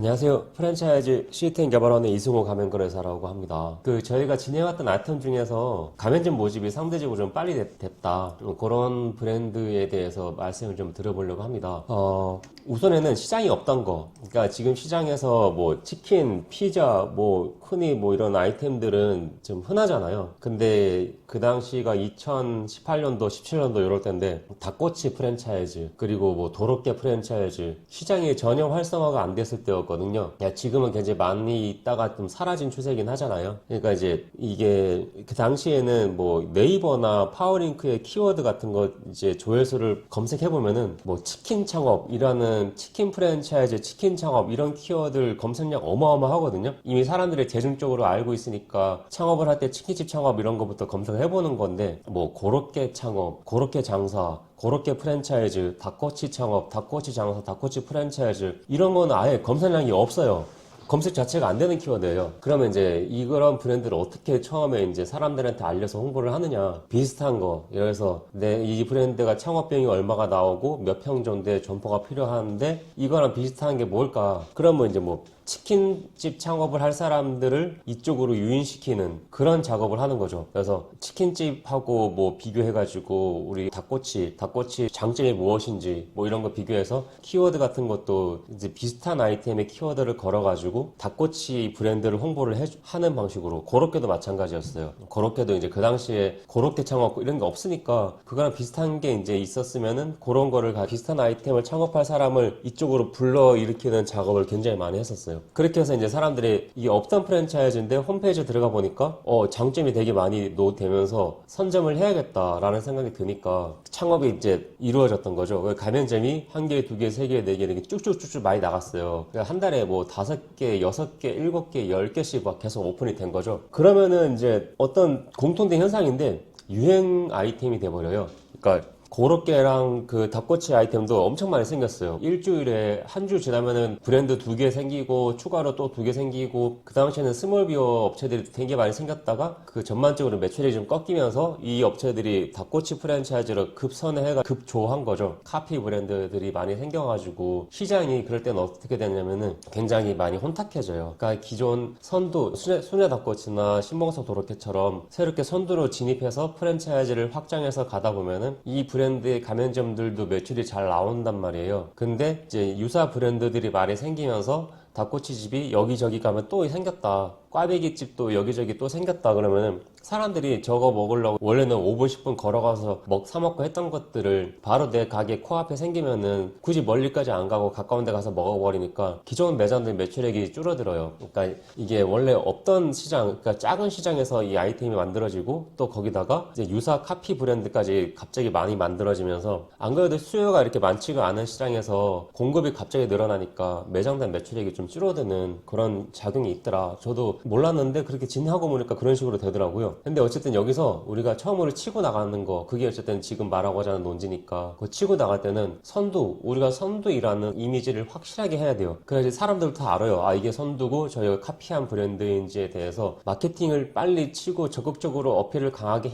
안녕하세요. 프랜차이즈 시스템 개발원의 이승호 가맹거래사라고 합니다. 저희가 진행했던 아이템 중에서 가맹점 모집이 상대적으로 좀 빨리 됐다. 그런 브랜드에 대해서 말씀을 좀 들어보려고 합니다. 우선에는 시장이 없던 거. 그러니까 지금 시장에서 뭐 치킨, 피자, 뭐 흔히 뭐 이런 아이템들은 좀 흔하잖아요. 근데 그 당시가 2018년도, 17년도 이럴 때인데 닭꼬치 프랜차이즈, 그리고 뭐 도로깨 프랜차이즈 시장이 전혀 활성화가 안 됐을 때였거든요. 지금은 굉장히 많이 있다가 좀 사라진 추세긴 하잖아요. 그러니까 이제 이게 그 당시에는 뭐 네이버나 파워링크의 키워드 같은 거 이제 조회수를 검색해보면은 뭐 치킨 창업이라는 치킨 프랜차이즈, 치킨 창업 이런 키워드를 검색량 어마어마하거든요. 이미 사람들이 대중적으로 알고 있으니까 창업을 할 때 치킨집 창업 이런 거부터 검색을 해보는 건데 뭐 고로케 창업, 고로케 장사, 고로케 프랜차이즈, 닭꼬치 창업, 닭꼬치 장사, 닭꼬치 프랜차이즈 이런 거는 아예 검색량이 없어요. 검색 자체가 안 되는 키워드예요. 그러면 이제 이런 브랜드를 어떻게 처음에 이제 사람들한테 알려서 홍보를 하느냐? 비슷한 거. 예를 들어서 이 브랜드가 창업 비용이 얼마가 나오고 몇 평 정도의 점포가 필요한데 이거랑 비슷한 게 뭘까? 그러면 이제 뭐 치킨집 창업을 할 사람들을 이쪽으로 유인시키는 그런 작업을 하는 거죠. 그래서 치킨집하고 뭐 비교해가지고 우리 닭꼬치 장점이 무엇인지 뭐 이런 거 비교해서 키워드 같은 것도 이제 비슷한 아이템의 키워드를 걸어가지고 닭꼬치 브랜드를 홍보를 하는 방식으로 고로케도 마찬가지였어요. 고로케도 이제 그 당시에 고로케 창업 이런 게 없으니까 그거랑 비슷한 게 이제 있었으면은 그런 거를 비슷한 아이템을 창업할 사람을 이쪽으로 불러일으키는 작업을 굉장히 많이 했었어요. 그렇게 해서 이제 사람들이 이게 없던 프랜차이즈인데 홈페이지에 들어가 보니까 장점이 되게 많이 노되면서 선점을 해야겠다라는 생각이 드니까 창업이 이제 이루어졌던 거죠. 가맹점이 한 개, 두 개, 세 개, 네 개 이렇게 쭉쭉쭉쭉 많이 나갔어요. 그러니까 한 달에 뭐 5개, 6개, 7개, 10개씩 막 계속 오픈이 된 거죠. 그러면은 이제 어떤 공통된 현상인데 유행 아이템이 돼버려요. 그러니까 고로케랑 그 닭꼬치 아이템도 엄청 많이 생겼어요. 일주일에 한 주 지나면은 브랜드 2개 생기고 추가로 또 2개 생기고 그 당시에는 스몰비어 업체들이 되게 많이 생겼다가 그 전반적으로 매출이 좀 꺾이면서 이 업체들이 닭꼬치 프랜차이즈로 급선회해가 급조한 거죠. 카피 브랜드들이 많이 생겨가지고 시장이 그럴 때는 어떻게 되냐면은 굉장히 많이 혼탁해져요. 그러니까 기존 선두 순회 닭꼬치나 신봉석 도로케처럼 새롭게 선두로 진입해서 프랜차이즈를 확장해서 가다 보면은 이 브랜드의 가맹점들도 매출이 잘 나온단 말이에요. 근데 이제 유사 브랜드들이 많이 생기면서 닭꼬치집이 여기저기 가면 또 생겼다. 꽈배기집도 여기저기 또 생겼다 그러면은 사람들이 저거 먹으려고 원래는 5분 10분 걸어가서 사 먹고 했던 것들을 바로 내 가게 코앞에 생기면은 굳이 멀리까지 안 가고 가까운 데 가서 먹어버리니까 기존 매장들 매출액이 줄어들어요. 그러니까 이게 원래 없던 시장, 그러니까 작은 시장에서 이 아이템이 만들어지고 또 거기다가 이제 유사 카피 브랜드까지 갑자기 많이 만들어지면서 안 그래도 수요가 이렇게 많지가 않은 시장에서 공급이 갑자기 늘어나니까 매장당 매출액이 좀 줄어드는 그런 작용이 있더라. 저도 몰랐는데 그렇게 진행하고 보니까 그런 식으로 되더라고요. 근데 어쨌든 여기서 우리가 처음으로 치고 나가는 거, 그게 어쨌든 지금 말하고자 하는 논지니까 그 치고 나갈 때는 우리가 선두이라는 이미지를 확실하게 해야 돼요. 그래야지 사람들 다 알아요. 아, 이게 선두고 저희가 카피한 브랜드인지에 대해서 마케팅을 빨리 치고 적극적으로 어필을 강하게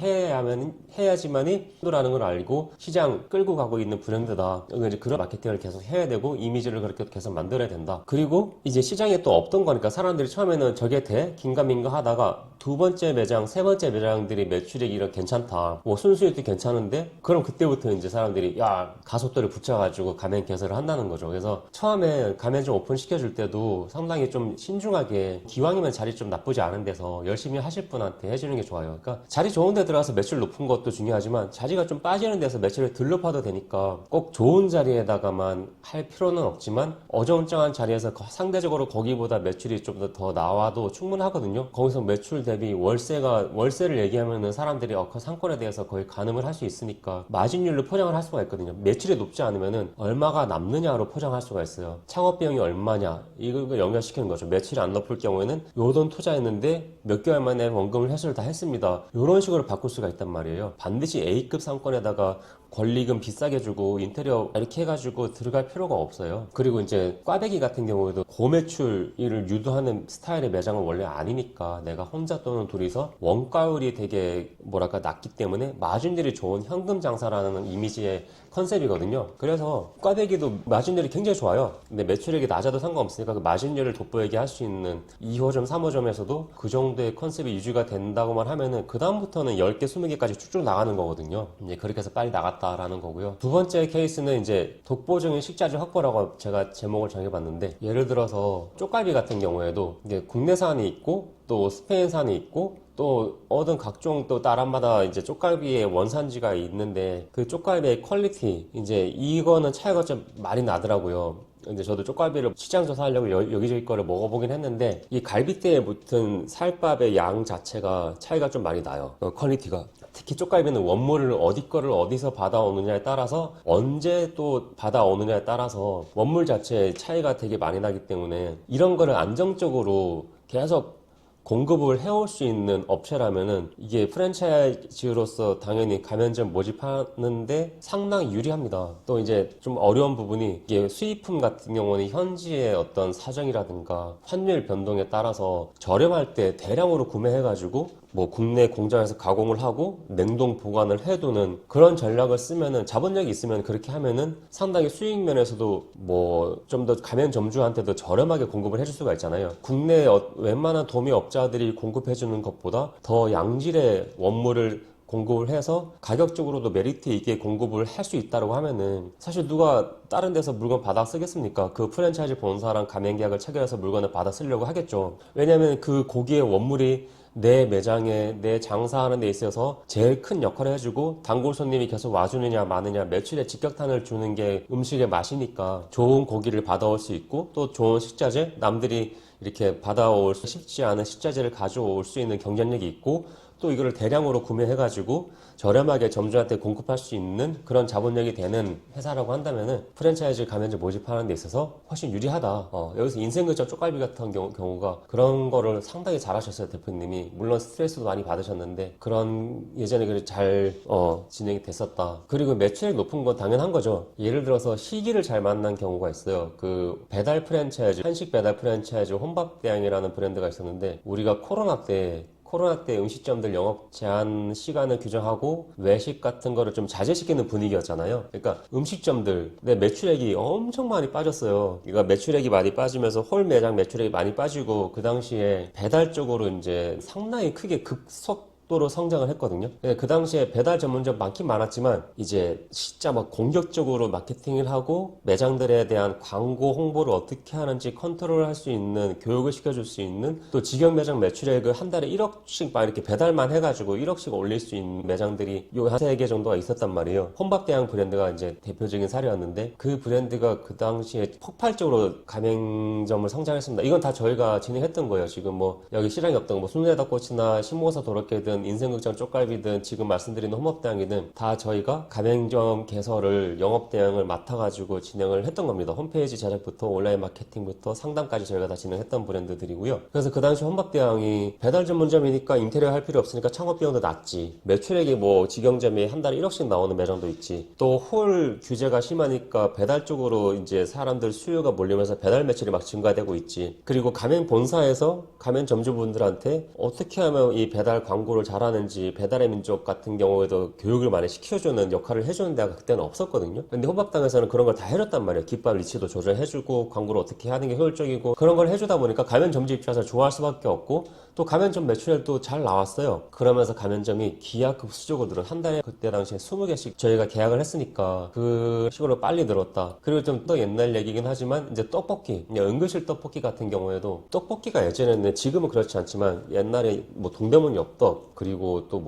해야지만이 선두라는 걸 알고 시장 끌고 가고 있는 브랜드다. 이제 그런 마케팅을 계속 해야 되고 이미지를 그렇게 계속 만들어야 된다. 그리고 이제 시장에 또 없던 거니까 사람들이 처음에는 저게 돼? 긴가민가 하다가 두 번째 매장, 세 번째 매장들이 매출액이 이런 괜찮다. 뭐 순수익도 괜찮은데? 그럼 그때부터 이제 사람들이 가속도를 붙여가지고 가맹 개설을 한다는 거죠. 그래서 처음에 가맹점 오픈 시켜줄 때도 상당히 좀 신중하게 기왕이면 자리 좀 나쁘지 않은 데서 열심히 하실 분한테 해주는 게 좋아요. 그러니까 자리 좋은 데 들어가서 매출 높은 것도 중요하지만 자리가 좀 빠지는 데서 매출을 덜 높아도 되니까 꼭 좋은 자리에다가만 할 필요는 없지만 어정쩡한 자리에서 상대적으로 거기보다 매출이 좀 더 나와도 충분하거든요. 거기서 매출 대비 월세를 얘기하면은 사람들이 그 상권에 대해서 거의 가늠을 할 수 있으니까 마진율로 포장을 할 수가 있거든요. 매출이 높지 않으면은 얼마가 남느냐로 포장할 수가 있어요. 창업 비용이 얼마냐 이걸 연결시키는 거죠. 매출이 안 높을 경우에는 요 돈 투자했는데 몇 개월 만에 원금을 회수를 다 했습니다. 이런 식으로 바꿀 수가 있단 말이에요. 반드시 A급 상권에다가 권리금 비싸게 주고 인테리어 이렇게 해가지고 들어갈 필요가 없어요. 그리고 이제 꽈배기 같은 경우에도 고매출을 유도하는 스타일의 매장은 원래 아니니까 내가 혼자 또는 둘이서 원가율이 되게 뭐랄까 낮기 때문에 마진율이 좋은 현금 장사라는 이미지의 컨셉이거든요. 그래서 꽈배기도 마진율이 굉장히 좋아요. 근데 매출액이 낮아도 상관없으니까 그 마진율을 돋보이게 할 수 있는 2호점, 3호점에서도 그 정도의 컨셉이 유지가 된다고만 하면은 그 다음부터는 10개, 20개까지 쭉쭉 나가는 거거든요. 이제 그렇게 해서 빨리 나갔다라는 거고요. 두 번째 케이스는 이제 독보적인 식자재 확보라고 제가 제목을 정해봤는데, 예를 들어서 쪽갈비 같은 경우에도 이게 국내산이 있고 또 스페인산이 있고 또 어떤 각종 또 나라마다 이제 쪽갈비의 원산지가 있는데 그 쪽갈비의 퀄리티 이제 이거는 차이가 좀 많이 나더라고요. 근데 저도 쪽갈비를 시장 조사하려고 여기저기 거를 먹어보긴 했는데 이 갈비뼈에 붙은 살밥의 양 자체가 차이가 좀 많이 나요. 퀄리티가. 특히 쪽갈비는 원물을 어디 거를 어디서 받아오느냐에 따라서 언제 또 받아오느냐에 따라서 원물 자체의 차이가 되게 많이 나기 때문에 이런 거를 안정적으로 계속 공급을 해올 수 있는 업체라면은 이게 프랜차이즈로서 당연히 가맹점 모집하는데 상당히 유리합니다. 또 이제 좀 어려운 부분이 이게 수입품 같은 경우는 현지의 어떤 사정이라든가 환율 변동에 따라서 저렴할 때 대량으로 구매해가지고 뭐 국내 공장에서 가공을 하고 냉동 보관을 해두는 그런 전략을 쓰면은 자본력이 있으면 그렇게 하면은 상당히 수익 면에서도 뭐 좀 더 가맹점주한테도 저렴하게 공급을 해줄 수가 있잖아요. 국내 웬만한 도매 업자들이 공급해주는 것보다 더 양질의 원물을 공급을 해서 가격적으로도 메리트 있게 공급을 할 수 있다고 하면은 사실 누가 다른 데서 물건 받아 쓰겠습니까? 그 프랜차이즈 본사랑 가맹계약을 체결해서 물건을 받아 쓰려고 하겠죠. 왜냐면 그 고기의 원물이 내 매장에 내 장사하는 데 있어서 제일 큰 역할을 해주고 단골 손님이 계속 와주느냐 마느냐 매출에 직격탄을 주는 게 음식의 맛이니까 좋은 고기를 받아올 수 있고 또 좋은 식자재 남들이 이렇게 받아올 수 쉽지 않은 식자재를 가져올 수 있는 경쟁력이 있고 또 이거를 대량으로 구매해가지고 저렴하게 점주한테 공급할 수 있는 그런 자본력이 되는 회사라고 한다면은 프랜차이즈 가맹점 모집하는 데 있어서 훨씬 유리하다. 여기서 인생극장 쪽갈비 같은 경우가 그런 거를 상당히 잘하셨어요, 대표님이. 물론 스트레스도 많이 받으셨는데 그런 예전에 잘 진행이 됐었다. 그리고 매출액 높은 건 당연한 거죠. 예를 들어서 시기를 잘 만난 경우가 있어요. 그 배달 프랜차이즈, 한식 배달 프랜차이즈 혼밥대왕이라는 브랜드가 있었는데 우리가 코로나 때 음식점들 영업 제한 시간을 규정하고 외식 같은 거를 좀 자제시키는 분위기였잖아요. 그러니까 음식점들 내 매출액이 엄청 많이 빠졌어요. 그러니까 매출액이 많이 빠지면서 홀 매장 매출액이 많이 빠지고 그 당시에 배달 쪽으로 이제 상당히 크게 급속도로 성장을 했거든요. 그 당시에 배달 전문점 많긴 많았지만 이제 진짜 막 공격적으로 마케팅을 하고 매장들에 대한 광고 홍보를 어떻게 하는지 컨트롤할 수 있는 교육을 시켜줄 수 있는 또 직영 매장 매출액을 한 달에 1억씩 막 이렇게 배달만 해가지고 1억씩 올릴 수 있는 매장들이 요 한 3개 정도가 있었단 말이에요. 혼밥대왕 브랜드가 이제 대표적인 사례였는데 그 브랜드가 그 당시에 폭발적으로 가맹점을 성장했습니다. 이건 다 저희가 진행했던 거예요. 지금 뭐 여기 시장이 없던 뭐 순대닭꼬치나 신모사 도로깨든 인생극장 쪽갈비든 지금 말씀드리는 혼밥대왕이든 다 저희가 가맹점 개설을 영업대행을 맡아가지고 진행을 했던 겁니다. 홈페이지 제작부터 온라인 마케팅부터 상담까지 저희가 다 진행했던 브랜드들이고요. 그래서 그 당시 혼밥대왕이 배달 전문점이니까 인테리어 할 필요 없으니까 창업비용도 낮지. 매출액이 뭐 직영점이 한 달에 1억씩 나오는 매장도 있지. 또 홀 규제가 심하니까 배달 쪽으로 이제 사람들 수요가 몰리면서 배달 매출이 막 증가되고 있지. 그리고 가맹 본사에서 가맹 점주분들한테 어떻게 하면 이 배달 광고를 잘하는지 배달의 민족 같은 경우에도 교육을 많이 시켜주는 역할을 해주는 데가 그때는 없었거든요. 근데 혼밥당에서는 그런 걸 다 해줬단 말이에요. 깃발 위치도 조절해주고 광고를 어떻게 하는 게 효율적이고 그런 걸 해주다 보니까 가맹점주 입장에서 좋아할 수밖에 없고 또 가맹점 매출액도 잘 나왔어요. 그러면서 가맹점이 기하급 수적으로 늘어 한 달에 그때 당시에 20개씩 저희가 계약을 했으니까 그 식으로 빨리 늘었다. 그리고 좀 더 옛날 얘기긴 하지만 이제 떡볶이, 그냥 응급실 떡볶이 같은 경우에도 떡볶이가 예전에는 지금은 그렇지 않지만 옛날에 뭐 동대문 엽떡 그리고 또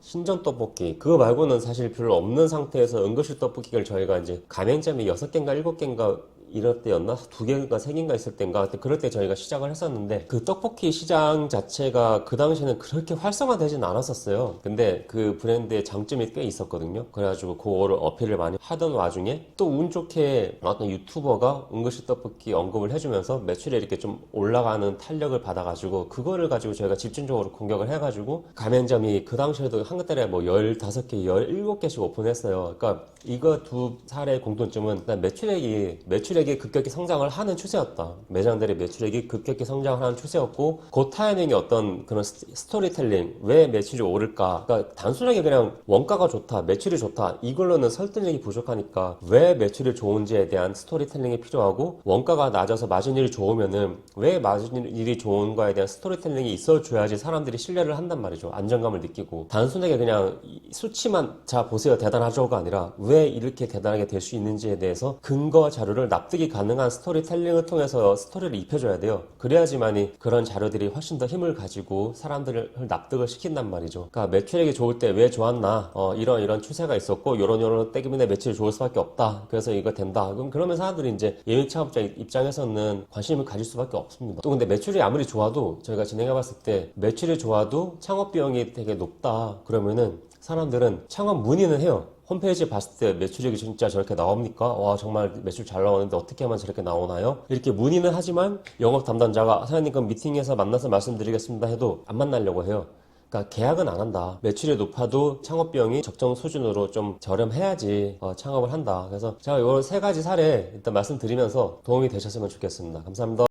신전 떡볶이 그거 말고는 사실 별로 없는 상태에서 응급실 떡볶이를 저희가 이제 가맹점이 6개인가 7개인가 이럴 때였나? 2개인가 3개인가 있을 때인가? 그럴 때 저희가 시작을 했었는데 그 떡볶이 시장 자체가 그 당시에는 그렇게 활성화되진 않았었어요. 근데 그 브랜드의 장점이 꽤 있었거든요. 그래가지고 그거를 어필을 많이 하던 와중에 또 운 좋게 어떤 유튜버가 은근시 떡볶이 언급을 해주면서 매출이 이렇게 좀 올라가는 탄력을 받아가지고 그거를 가지고 저희가 집중적으로 공격을 해가지고 가맹점이 그 당시에도 한 달에 뭐 15개, 17개씩 오픈했어요. 그러니까 이거 두 사례의 공통점은 일단 매출액이 급격히 성장을 하는 추세였다. 매장들의 매출액이 급격히 성장을 하는 추세였고 그 타이밍에 어떤 그런 스토리텔링, 왜 매출이 오를까? 그러니까 단순하게 그냥 원가가 좋다, 매출이 좋다 이걸로는 설득력이 부족하니까 왜 매출이 좋은지에 대한 스토리텔링이 필요하고 원가가 낮아서 마진율이 좋으면은 왜 마진율이 좋은 거에 대한 스토리텔링이 있어줘야지 사람들이 신뢰를 한단 말이죠. 안정감을 느끼고 단순하게 그냥 수치만 자 보세요 대단하죠가 아니라 왜 이렇게 대단하게 될 수 있는지에 대해서 근거와 자료를 납득이 가능한 스토리텔링을 통해서 스토리를 입혀줘야 돼요. 그래야지만이 그런 자료들이 훨씬 더 힘을 가지고 사람들을 납득을 시킨단 말이죠. 그러니까 매출액이 좋을 때 왜 좋았나? 이런 추세가 있었고 이런 때문에 매출이 좋을 수밖에 없다. 그래서 이거 된다. 그러면 사람들이 이제 예능 창업자 입장에서는 관심을 가질 수밖에 없습니다. 또 근데 매출이 아무리 좋아도 저희가 진행해봤을 때 매출이 좋아도 창업 비용이 되게 높다. 그러면은 사람들은 창업 문의는 해요. 홈페이지 봤을 때 매출이 진짜 저렇게 나옵니까? 와 정말 매출 잘 나오는데 어떻게 하면 저렇게 나오나요? 이렇게 문의는 하지만 영업 담당자가 사장님 그럼 미팅에서 만나서 말씀드리겠습니다 해도 안 만나려고 해요. 그러니까 계약은 안 한다. 매출이 높아도 창업 비용이 적정 수준으로 좀 저렴해야지 창업을 한다. 그래서 제가 이런 3가지 사례 일단 말씀드리면서 도움이 되셨으면 좋겠습니다. 감사합니다.